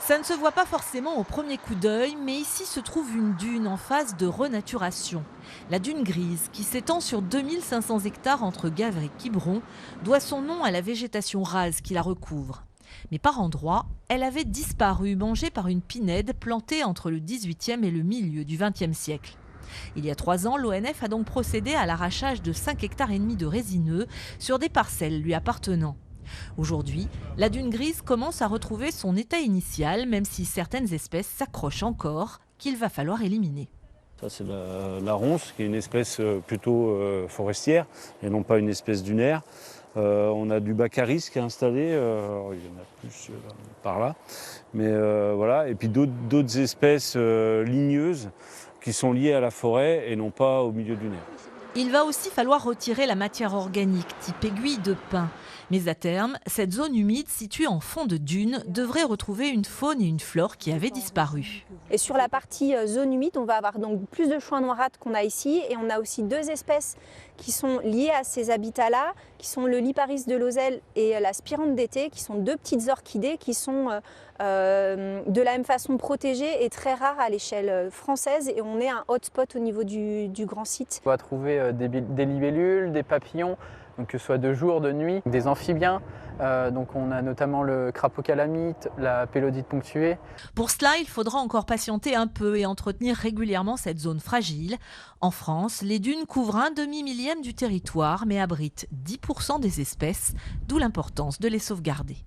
Ça ne se voit pas forcément au premier coup d'œil, mais ici se trouve une dune en phase de renaturation. La dune grise, qui s'étend sur 2500 hectares entre Gavre et Quiberon, doit son nom à la végétation rase qui la recouvre. Mais par endroits, elle avait disparu, mangée par une pinède plantée entre le 18e et le milieu du 20e siècle. Il y a 3 ans, l'ONF a donc procédé à l'arrachage de 5,5 hectares de résineux sur des parcelles lui appartenant. Aujourd'hui, la dune grise commence à retrouver son état initial, même si certaines espèces s'accrochent encore, qu'il va falloir éliminer. Ça, c'est la ronce, qui est une espèce plutôt forestière et non pas une espèce dunaire. On a du baccharis qui est installé, il y en a plus par là. Mais voilà. Et puis d'autres espèces ligneuses qui sont liées à la forêt et non pas au milieu dunaire. Il va aussi falloir retirer la matière organique, type aiguille de pin. Mais à terme, cette zone humide située en fond de dune devrait retrouver une faune et une flore qui avaient disparu. Et sur la partie zone humide, on va avoir donc plus de choix noirâtres qu'on a ici. Et on a aussi 2 espèces qui sont liées à ces habitats-là, qui sont le Liparis de Lozelle et la Spirante d'été, qui sont 2 petites orchidées qui sont de la même façon protégées et très rares à l'échelle française. Et on est un hotspot au niveau du grand site. On va trouver des libellules, des papillons, donc que ce soit de jour, de nuit, des amphibiens. Donc on a notamment le crapaud calamite, la pélodite ponctuée. Pour cela, il faudra encore patienter un peu et entretenir régulièrement cette zone fragile. En France, les dunes couvrent un demi-millième du territoire, mais abritent 10% des espèces, d'où l'importance de les sauvegarder.